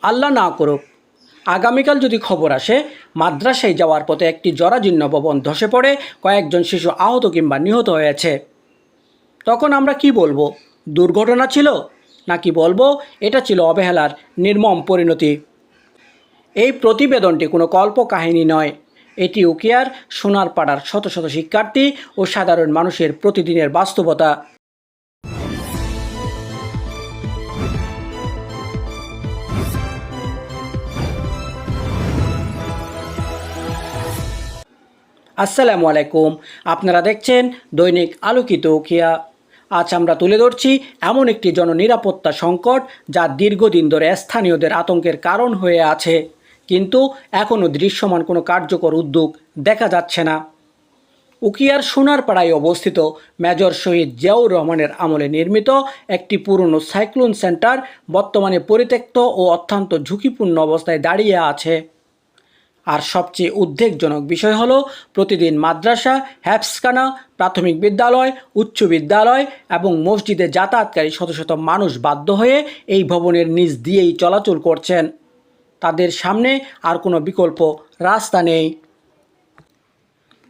আল্লাহ না করুক আগামীকাল যদি খবর আসে মাদ্রাসায় যাওয়ার পথে একটি জরাজীর্ণ ভবন ধসে পড়ে কয়েকজন শিশু আহত কিংবা নিহত হয়েছে, তখন আমরা কি বলবো? দুর্ঘটনা ছিল, নাকি বলবো এটা ছিল অবহেলার নির্মম পরিণতি? এই প্রতিবেদনটি কোনো কল্পকাহিনী নয়, এটি উকিয়ার সোনারপাড়ার শত শত শিক্ষার্থী ও সাধারণ মানুষের প্রতিদিনের বাস্তবতা। আসসালামু আলাইকুম, আপনারা দেখছেন দৈনিক আলোকিত উকিয়া। আজ আমরা তুলে ধরছি এমন একটি জননিরাপত্তা সংকট যা দীর্ঘদিন ধরে স্থানীয়দের আতঙ্কের কারণ হয়ে আছে, কিন্তু এখনও দৃশ্যমান কোনো কার্যকর উদ্যোগ দেখা যাচ্ছে না। উকিয়ার সোনারপাড়ায় অবস্থিত মেজর শহীদ জিয়াউর রহমানের আমলে নির্মিত একটি পুরনো সাইক্লোন সেন্টার বর্তমানে পরিত্যক্ত ও অত্যন্ত ঝুঁকিপূর্ণ অবস্থায় দাঁড়িয়ে আছে। আর সবচেয়ে উদ্বেগজনক বিষয় হলো প্রতিদিন মাদ্রাসা, হ্যাফজখানা, প্রাথমিক বিদ্যালয়, উচ্চ বিদ্যালয় এবং মসজিদে যাতায়াতকারী শত শত মানুষ বাধ্য হয়ে এই ভবনের নিচ দিয়েই চলাচল করছেন। তাদের সামনে আর কোনো বিকল্প রাস্তা নেই।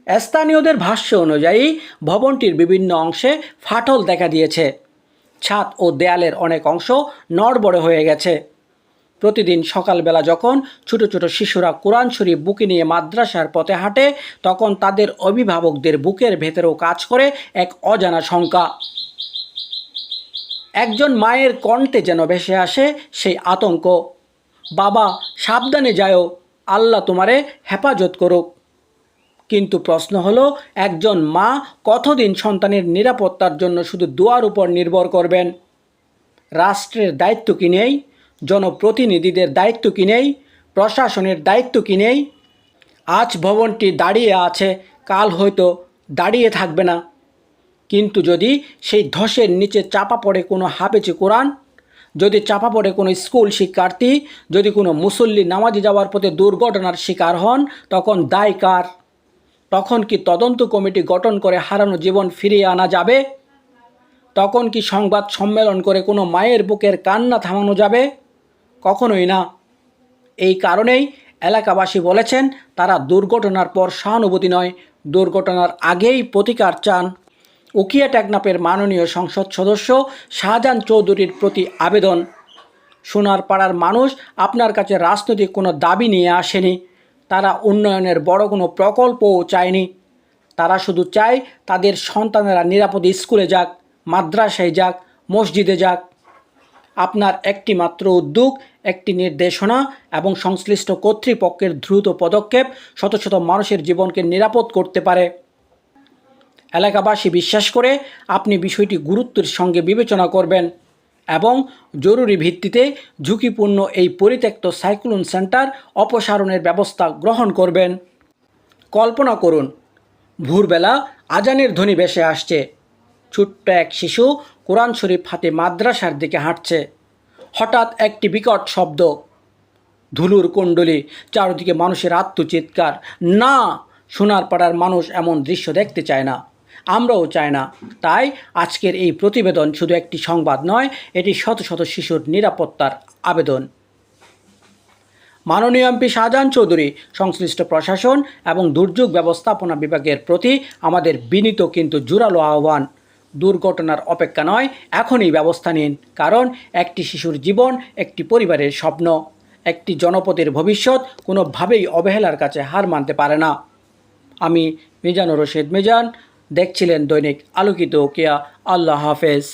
স্থানীয়দের ভাষ্য অনুযায়ী ভবনটির বিভিন্ন অংশে ফাটল দেখা দিয়েছে, ছাদ ও দেয়ালের অনেক অংশ নড়বড়ে হয়ে গেছে। প্রতিদিন সকালবেলা যখন ছোট ছোট শিশুরা কোরআন শরীফ বুকে নিয়ে মাদ্রাসার পথে হাঁটে, তখন তাদের অভিভাবকদের বুকের ভেতরেও কাজ করে এক অজানা শঙ্কা। একজন মায়ের কণ্ঠে যেন ভেসে আসে সেই আতঙ্ক, বাবা সাবধানে যাও, আল্লাহ তোমারে হেফাজত করুক। কিন্তু প্রশ্ন হলো, একজন মা কতদিন সন্তানের নিরাপত্তার জন্য শুধু দোয়ার উপর নির্ভর করবেন? রাষ্ট্রের দায়িত্ব কি নেই? জনপ্রতিনিধিদের দায়িত্ব কি নেই? প্রশাসনের দায়িত্ব কি নেই? আজ ভবনটি দাঁড়িয়ে আছে, কাল হয়তো দাঁড়িয়ে থাকবে না। কিন্তু যদি সেই ধসের নিচে চাপা পড়ে কোনো হাফেজে কোরআন, যদি চাপা পড়ে কোনো স্কুল শিক্ষার্থী, যদি কোনো মুসল্লি নামাজে যাওয়ার পথে দুর্ঘটনার শিকার হন, তখন দায় কার? তখন কি তদন্ত কমিটি গঠন করে হারানো জীবন ফিরিয়ে আনা যাবে? তখন কি সংবাদ সম্মেলন করে কোনো মায়ের বুকের কান্না থামানো যাবে? কখনোই না। এই কারণেই এলাকাবাসী বলেছেন, তারা দুর্ঘটনার পর সহানুভূতি নয়, দুর্ঘটনার আগেই প্রতিকার চান। উকিয়া টেকনাফের মাননীয় সংসদ সদস্য শাহজাহান চৌধুরীর প্রতি আবেদন, সোনারপাড়ার মানুষ আপনার কাছে রাজনৈতিক কোনো দাবি নিয়ে আসেনি, তারা উন্নয়নের বড় কোনো প্রকল্পও চায়নি। তারা শুধু চায় তাদের সন্তানেরা নিরাপদে স্কুলে যাক, মাদ্রাসায় যাক, মসজিদে যাক। আপনার একটি মাত্র উদ্যোগ, একটি নির্দেশনা এবং সংশ্লিষ্ট কর্তৃপক্ষের দ্রুত পদক্ষেপ শত শত মানুষের জীবনকে নিরাপদ করতে পারে। এলাকাবাসী বিশ্বাস করে আপনি বিষয়টি গুরুত্বের সঙ্গে বিবেচনা করবেন এবং জরুরি ভিত্তিতে ঝুঁকিপূর্ণ এই পরিত্যক্ত সাইক্লোন সেন্টার অপসারণের ব্যবস্থা গ্রহণ করবেন। কল্পনা করুন, ভোরবেলা আজানের ধ্বনি ভেসে আসছে, ছোট্ট এক শিশু কোরআন শরীফ হাতে মাদ্রাসার দিকে হাঁটছে। হঠাৎ একটি বিকট শব্দ, ধুলোর কুণ্ডলী, চারদিকে মানুষের আত্মচিৎকার। না, সোনারপাড়ার মানুষ এমন দৃশ্য দেখতে চায় না, আমরাও চাই না। তাই আজকের এই প্রতিবেদন শুধু একটি সংবাদ নয়, এটি শত শত শিশুর নিরাপত্তার আবেদন। মাননীয় এমপি শাহজাহান চৌধুরী, সংশ্লিষ্ট প্রশাসন এবং দুর্যোগ ব্যবস্থাপনা বিভাগের প্রতি আমাদের বিনীত কিন্তু জোরালো আহ্বান, দুর্ঘটনার অপেক্ষা নয়, এখনই ব্যবস্থা নিন। কারণ একটি শিশুর জীবন, একটি পরিবারের স্বপ্ন, একটি জনপদের ভবিষ্যৎ কোনোভাবেই অবহেলার কাছে হার মানতে পারে না। আমি মিজানুর রশিদ মিজান, দেখছিলেন দৈনিক আলোকিত উকিয়া। আল্লাহ হাফেজ।